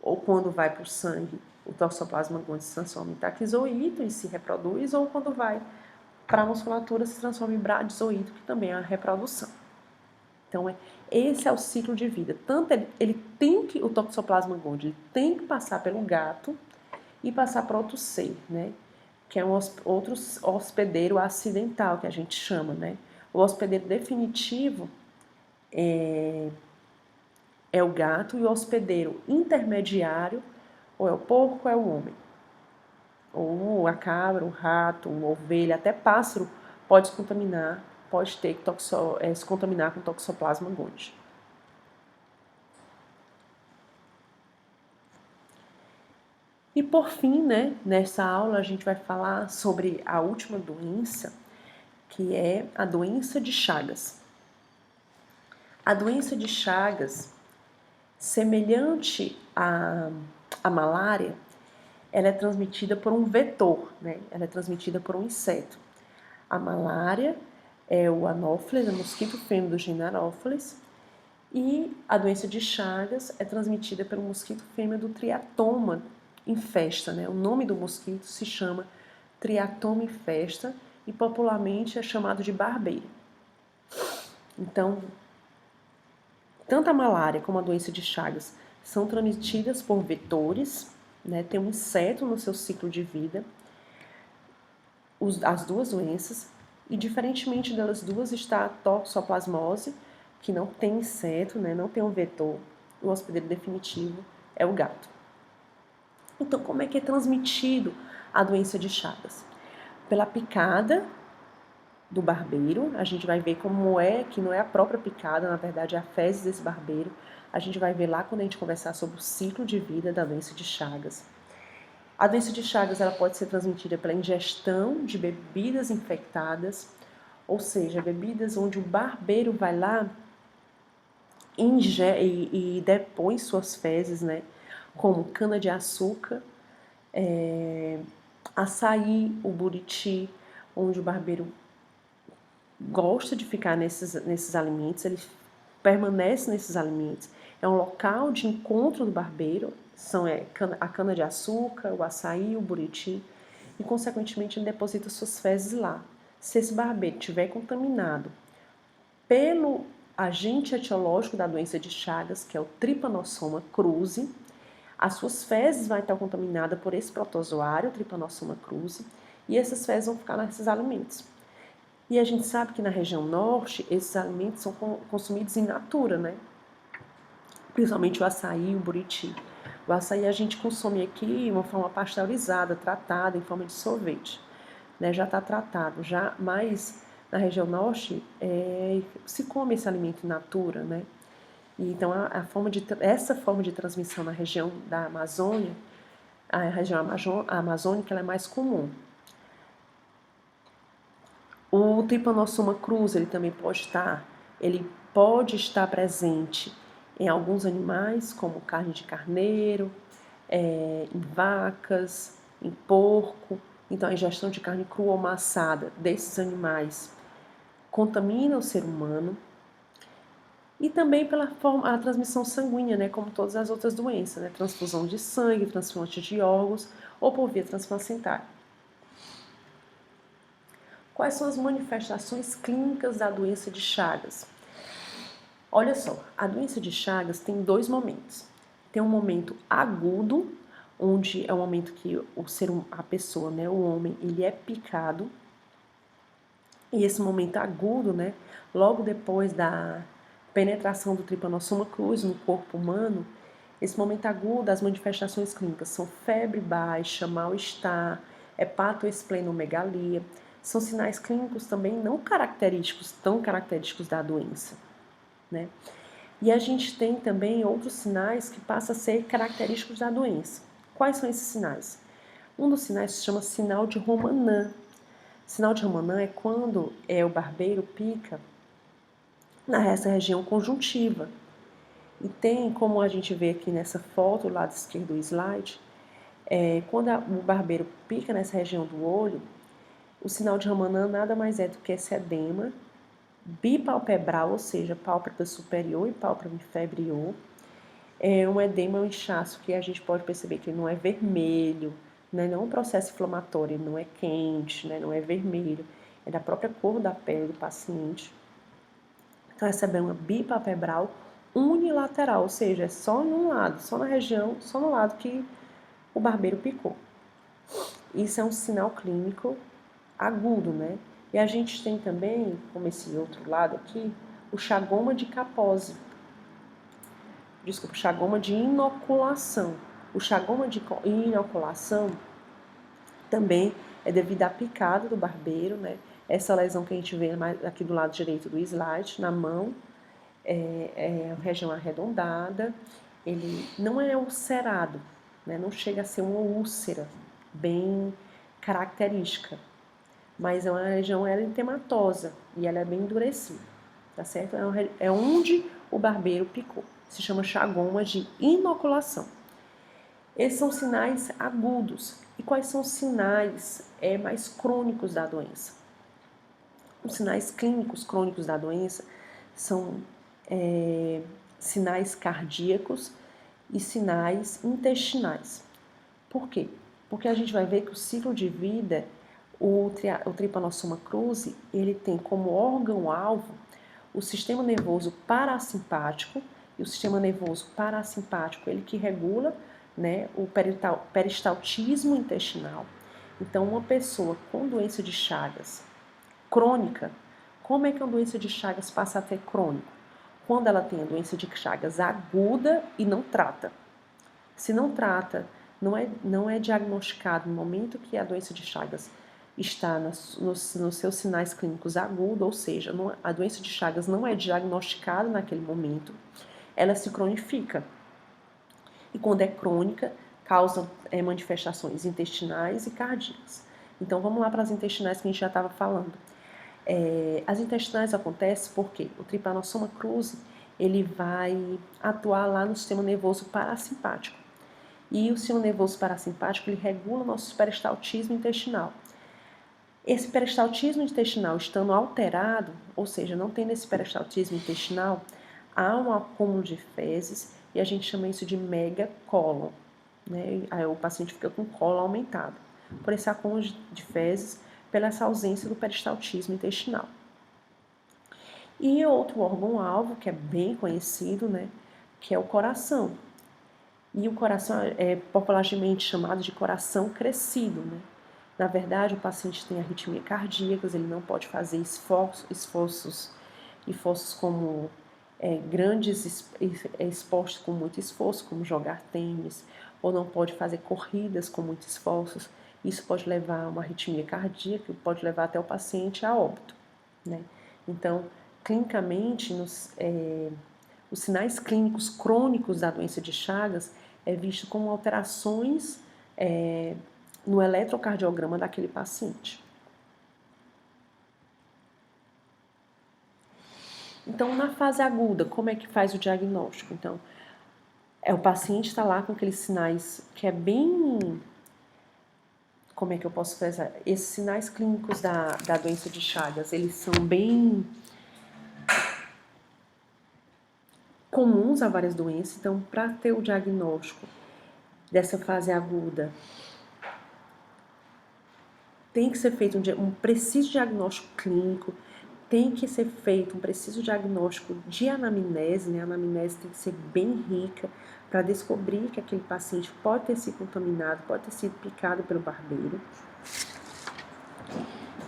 ou quando vai para o sangue, o Toxoplasma gondii se transforma em taquizoído e se reproduz, ou quando vai para a musculatura se transforma em bradizoído, que também é a reprodução. Então, esse é o ciclo de vida. Tanto ele tem que, o Toxoplasma gondii tem que passar pelo gato e passar para outro ser, né? Que é um outro hospedeiro acidental, que a gente chama, né? O hospedeiro definitivo é o gato, e o hospedeiro intermediário ou é o porco ou é o homem. Ou a cabra, o rato, uma ovelha, até pássaro pode se contaminar, pode ter que se contaminar com Toxoplasma gondii. E por fim, né, nessa aula a gente vai falar sobre a última doença, que é a doença de Chagas. A doença de Chagas, semelhante à malária, ela é transmitida por um vetor, né? Ela é transmitida por um inseto. A malária é o Anopheles, o mosquito fêmea do gênero Anopheles, e a doença de Chagas é transmitida pelo mosquito fêmea do Triatoma infesta, né? O nome do mosquito se chama Triatoma infesta e popularmente é chamado de barbeiro. Então, tanto a malária como a doença de Chagas são transmitidas por vetores, né? Tem um inseto no seu ciclo de vida, as duas doenças, e diferentemente delas duas está a toxoplasmose, que não tem inseto, né? Não tem um vetor. O hospedeiro definitivo é o gato. Então, como é que é transmitido a doença de Chagas? Pela picada do barbeiro. A gente vai ver como é, que não é a própria picada, na verdade é a fezes desse barbeiro. A gente vai ver lá quando a gente conversar sobre o ciclo de vida da doença de Chagas. A doença de Chagas ela pode ser transmitida pela ingestão de bebidas infectadas, ou seja, bebidas onde o barbeiro vai lá e depõe suas fezes, né? Como cana-de-açúcar, açaí, o buriti, onde o barbeiro gosta de ficar nesses alimentos, ele permanece nesses alimentos. É um local de encontro do barbeiro, a cana-de-açúcar, o açaí, o buriti, e consequentemente ele deposita suas fezes lá. Se esse barbeiro estiver contaminado pelo agente etiológico da doença de Chagas, que é o Trypanosoma cruzi, as suas fezes vão estar contaminadas por esse protozoário, Trypanosoma cruzi, e essas fezes vão ficar nesses alimentos. E a gente sabe que na região norte, esses alimentos são consumidos in natura, né? Principalmente o açaí e o buriti. O açaí a gente consome aqui de uma forma pasteurizada, tratada, em forma de sorvete. Né? Já está tratado, mas na região norte se come esse alimento in natura, né? E então essa forma de transmissão na região da Amazônia, a região amazônica, ela é mais comum. O Trypanosoma cruzi, ele também pode estar presente em alguns animais, como carne de carneiro, em vacas, em porco. Então, a ingestão de carne crua ou amassada desses animais contamina o ser humano. E também pela a transmissão sanguínea, né, como todas as outras doenças, né, transfusão de sangue, transplante de órgãos ou por via transplacentária. Quais são as manifestações clínicas da doença de Chagas? Olha só, a doença de Chagas tem dois momentos. Tem um momento agudo, onde é o momento que a pessoa, né, o homem, ele é picado. E esse momento agudo, né, logo depois da penetração do Trypanosoma cruzi no corpo humano, esse momento agudo, as manifestações clínicas são febre baixa, mal-estar, hepatoesplenomegalia. São sinais clínicos também não tão característicos da doença, né? E a gente tem também outros sinais que passam a ser característicos da doença. Quais são esses sinais? Um dos sinais se chama sinal de Romanin. Sinal de Romanin é quando o barbeiro pica nessa região conjuntiva. E tem, como a gente vê aqui nessa foto, lado esquerdo do slide, quando o barbeiro pica nessa região do olho, o sinal de Romanin nada mais é do que esse edema bipalpebral, ou seja, pálpebra superior e pálpebra inferior. É um edema, um inchaço que a gente pode perceber que ele não é vermelho, né? Não é um processo inflamatório, não é quente, né? Não é vermelho, é da própria cor da pele do paciente. Então, essa é uma bipalpebral unilateral, ou seja, é só em um lado, só na região, só no lado que o barbeiro picou. Isso é um sinal clínico agudo, né? E a gente tem também, como esse outro lado aqui, o chagoma de Kaposi. Desculpa, chagoma de inoculação. O chagoma de inoculação também é devido à picada do barbeiro, né? Essa lesão que a gente vê aqui do lado direito do slide, na mão, é uma região arredondada, ele não é ulcerado, né? Não chega a ser uma úlcera bem característica, mas é uma região eritematosa e ela é bem endurecida, tá certo? É onde o barbeiro picou. Se chama chagoma de inoculação. Esses são sinais agudos. E quais são os sinais mais crônicos da doença? Os sinais clínicos crônicos da doença são sinais cardíacos e sinais intestinais. Por quê? Porque a gente vai ver que o ciclo de vida, o Trypanosoma cruzi, ele tem como órgão-alvo o sistema nervoso parasimpático, e o sistema nervoso parasimpático, ele que regula, né, o peristaltismo intestinal. Então, uma pessoa com doença de Chagas crônica, como é que a doença de Chagas passa a ter crônico? Quando ela tem a doença de Chagas aguda e não trata. Se não trata, não é diagnosticado no momento que a doença de Chagas está nos seus sinais clínicos agudos, ou seja, a doença de Chagas não é diagnosticada naquele momento, ela se cronifica. E quando é crônica, causa manifestações intestinais e cardíacas. Então vamos lá para as intestinais que a gente já estava falando. As intestinais acontecem porque o Trypanosoma cruzi ele vai atuar lá no sistema nervoso parasimpático. E o sistema nervoso parasimpático ele regula o nosso peristaltismo intestinal. Esse peristaltismo intestinal estando alterado, ou seja, não tendo esse peristaltismo intestinal, há um acúmulo de fezes e a gente chama isso de megacólon. Né? Aí o paciente fica com o cólon aumentado por esse acúmulo de fezes, pela essa ausência do peristaltismo intestinal. E outro órgão-alvo, que é bem conhecido, né, que é o coração. E o coração é popularmente chamado de coração crescido, né? Na verdade, o paciente tem arritmia cardíaca, ele não pode fazer esforços como grandes esportes com muito esforço, como jogar tênis, ou não pode fazer corridas com muitos esforços. Isso pode levar a uma arritmia cardíaca, pode levar até o paciente a óbito, né? Então, clinicamente, os sinais clínicos crônicos da doença de Chagas é visto como alterações no eletrocardiograma daquele paciente. Então, na fase aguda, como é que faz o diagnóstico? Então, o paciente está lá com aqueles sinais que é bem... Como é que eu posso fazer? Esses sinais clínicos da doença de Chagas, eles são bem comuns a várias doenças. Então, para ter o diagnóstico dessa fase aguda, tem que ser feito um preciso diagnóstico clínico, tem que ser feito um preciso diagnóstico de anamnese, né? A anamnese tem que ser bem rica para descobrir que aquele paciente pode ter sido contaminado, pode ter sido picado pelo barbeiro.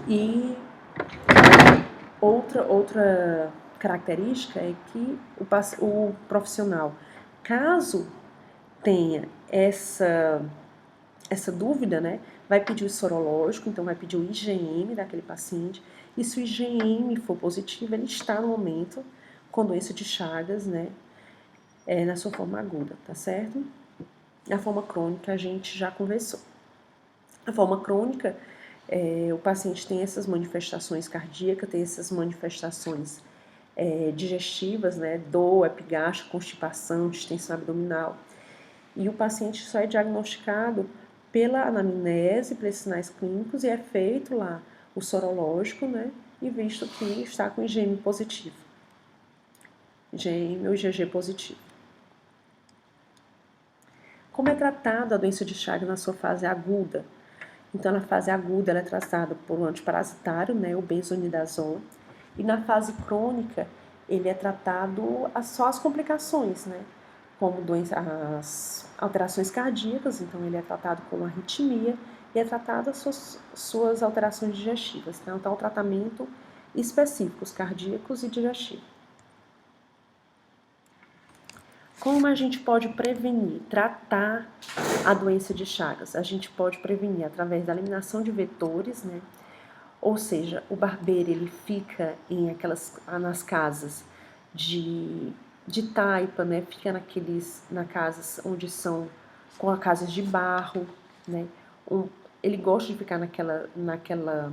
E outra característica é que o profissional, caso tenha essa dúvida, né, vai pedir o sorológico, então vai pedir o IgM daquele paciente, e se o IgM for positivo, ele está no momento com doença de Chagas, né, na sua forma aguda, tá certo? Na forma crônica a gente já conversou. Na forma crônica, o paciente tem essas manifestações cardíacas, tem essas manifestações digestivas, né, dor, epigástrica, constipação, distensão abdominal, e o paciente só é diagnosticado pela anamnese, pelos sinais clínicos, e é feito lá o sorológico, né, e visto que está com IgM positivo, IgM ou IgG positivo. Como é tratada a doença de Chagas na sua fase aguda? Então, na fase aguda, ela é tratada por um antiparasitário, né, o benzonidazol, e na fase crônica, ele é tratado só as complicações, né, como as alterações cardíacas, então ele é tratado com arritmia e é tratado as suas alterações digestivas, tá? Então, o tratamento específico, cardíacos e digestivos. Como a gente pode prevenir, tratar a doença de Chagas? A gente pode prevenir através da eliminação de vetores, né? Ou seja, o barbeiro ele fica nas casas de taipa, né? Fica na casas onde são com as casas de barro, né? Ele gosta de ficar naquela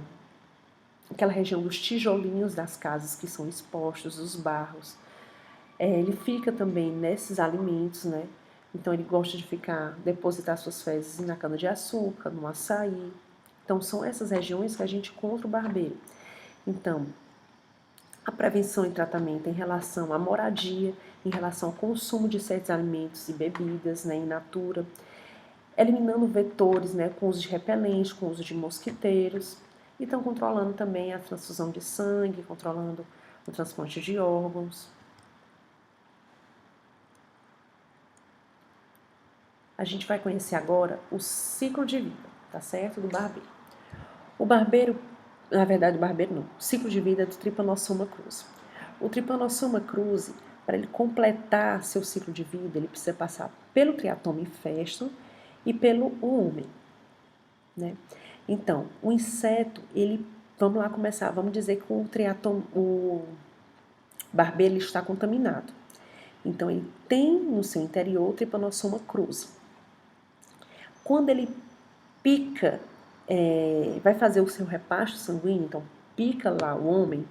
região dos tijolinhos das casas que são expostos, os barros. Ele fica também nesses alimentos, né? Então ele gosta de depositar suas fezes na cana-de-açúcar, no açaí. Então são essas regiões que a gente encontra o barbeiro. Então, a prevenção e tratamento em relação à moradia, em relação ao consumo de certos alimentos e bebidas, né, in natura, eliminando vetores, né, com uso de repelente, com uso de mosquiteiros, e estão controlando também a transfusão de sangue, controlando o transplante de órgãos. A gente vai conhecer agora o ciclo de vida, tá certo? Do barbeiro. O barbeiro, na verdade, o barbeiro não, o ciclo de vida do Trypanosoma cruzi. O Trypanosoma cruzi, para ele completar seu ciclo de vida, ele precisa passar pelo triatoma infesto e pelo homem, né? Então, o inseto, vamos lá começar, vamos dizer que o barbeiro está contaminado. Então, ele tem no seu interior o Trypanosoma cruzi. Quando ele pica, vai fazer o seu repasto sanguíneo, então pica lá o homem,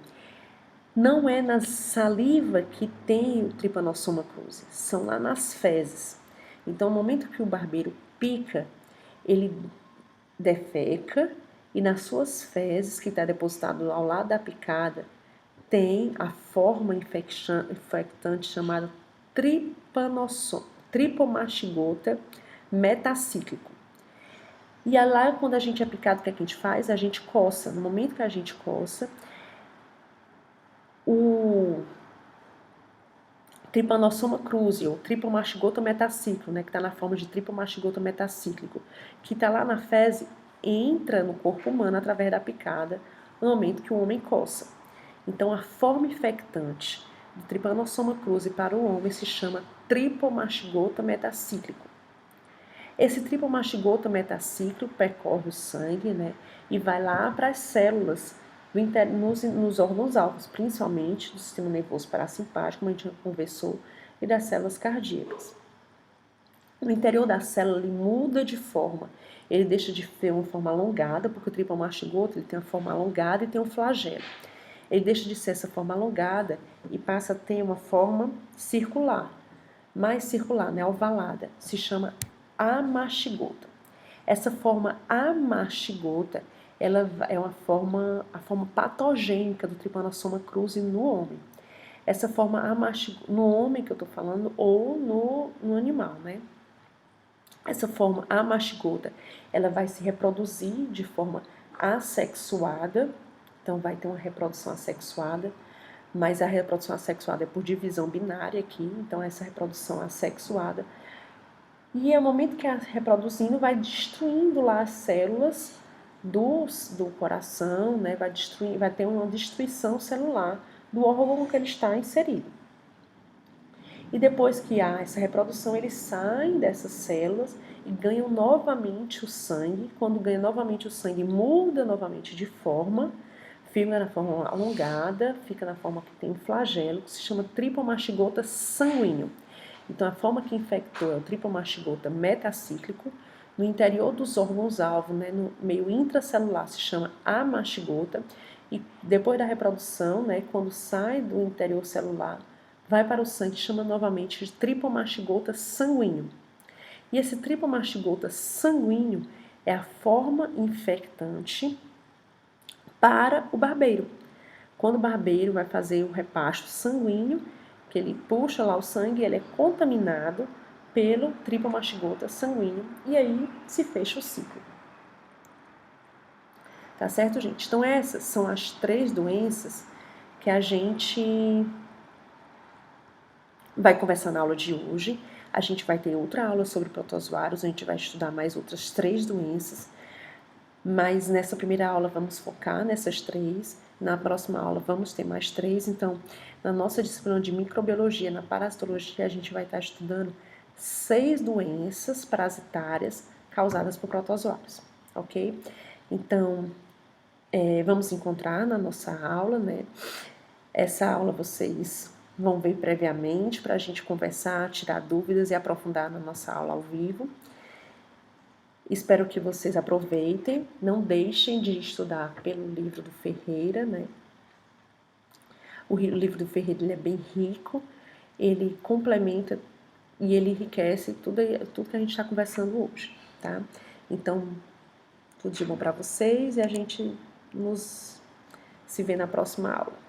não é na saliva que tem o Trypanosoma cruzi, são lá nas fezes. Então, no momento que o barbeiro pica, ele defeca e nas suas fezes, que está depositado ao lado da picada, tem a forma infectante chamada Trypomastigota metacíclico. E lá, quando a gente é picado, o que a gente faz? A gente coça. No momento que a gente coça, o Trypanosoma cruzi, ou Trypomastigota metacíclico, né, que está na forma de Trypomastigota metacíclico, que está lá na fezes, entra no corpo humano através da picada, no momento que o homem coça. Então, a forma infectante do Trypanosoma cruzi para o homem se chama Trypomastigota metacíclico. Esse Trypomastigota metacíclico percorre o sangue, né, e vai lá para as células nos órgãos-alvos, principalmente do sistema nervoso parasimpático, como a gente já conversou, e das células cardíacas. No interior da célula, ele muda de forma. Ele deixa de ter uma forma alongada, porque o Trypomastigota ele tem uma forma alongada e tem um flagelo. Ele deixa de ser essa forma alongada e passa a ter uma forma circular, mais circular, né, ovalada. Se chama amastigota. Essa forma amastigota, ela é a forma patogênica do Trypanosoma cruzi no homem. Essa forma amastigota, no homem que eu estou falando, ou no animal, né? Essa forma amastigota, ela vai se reproduzir de forma assexuada, então vai ter uma reprodução assexuada, mas a reprodução assexuada é por divisão binária aqui, então essa reprodução assexuada. E é o momento que a reproduzindo vai destruindo lá as células do coração, né? Vai ter uma destruição celular do órgão que ele está inserido. E depois que há essa reprodução, eles saem dessas células e ganham novamente o sangue. Quando ganha novamente o sangue, muda novamente de forma, fica na forma alongada, fica na forma que tem um flagelo, que se chama Trypomastigota sanguíneo. Então, a forma que infectou é o Trypomastigota metacíclico. No interior dos órgãos-alvo, né, no meio intracelular, se chama amastigota. E depois da reprodução, né, quando sai do interior celular, vai para o sangue, chama novamente de Trypomastigota sanguíneo. E esse Trypomastigota sanguíneo é a forma infectante para o barbeiro. quando o barbeiro vai fazer o repasto sanguíneo, que ele puxa lá o sangue, ele é contaminado pelo triple-mastigota sanguíneo e aí se fecha o ciclo. Tá certo, gente? Então essas são as 3 doenças que a gente vai conversar na aula de hoje. A gente vai ter outra aula sobre protozoários, a gente vai estudar mais outras 3 doenças, mas nessa primeira aula vamos focar nessas 3, na próxima aula vamos ter mais 3, então na nossa disciplina de microbiologia, na parasitologia, a gente vai estar estudando 6 doenças parasitárias causadas por protozoários, ok? Então, vamos encontrar na nossa aula, né? Essa aula vocês vão ver previamente para a gente conversar, tirar dúvidas e aprofundar na nossa aula ao vivo. Espero que vocês aproveitem, não deixem de estudar pelo livro do Ferreira, né? O livro do Ferreira ele é bem rico, ele complementa e ele enriquece tudo que a gente está conversando hoje, tá? Então, tudo de bom para vocês e a gente se vê na próxima aula.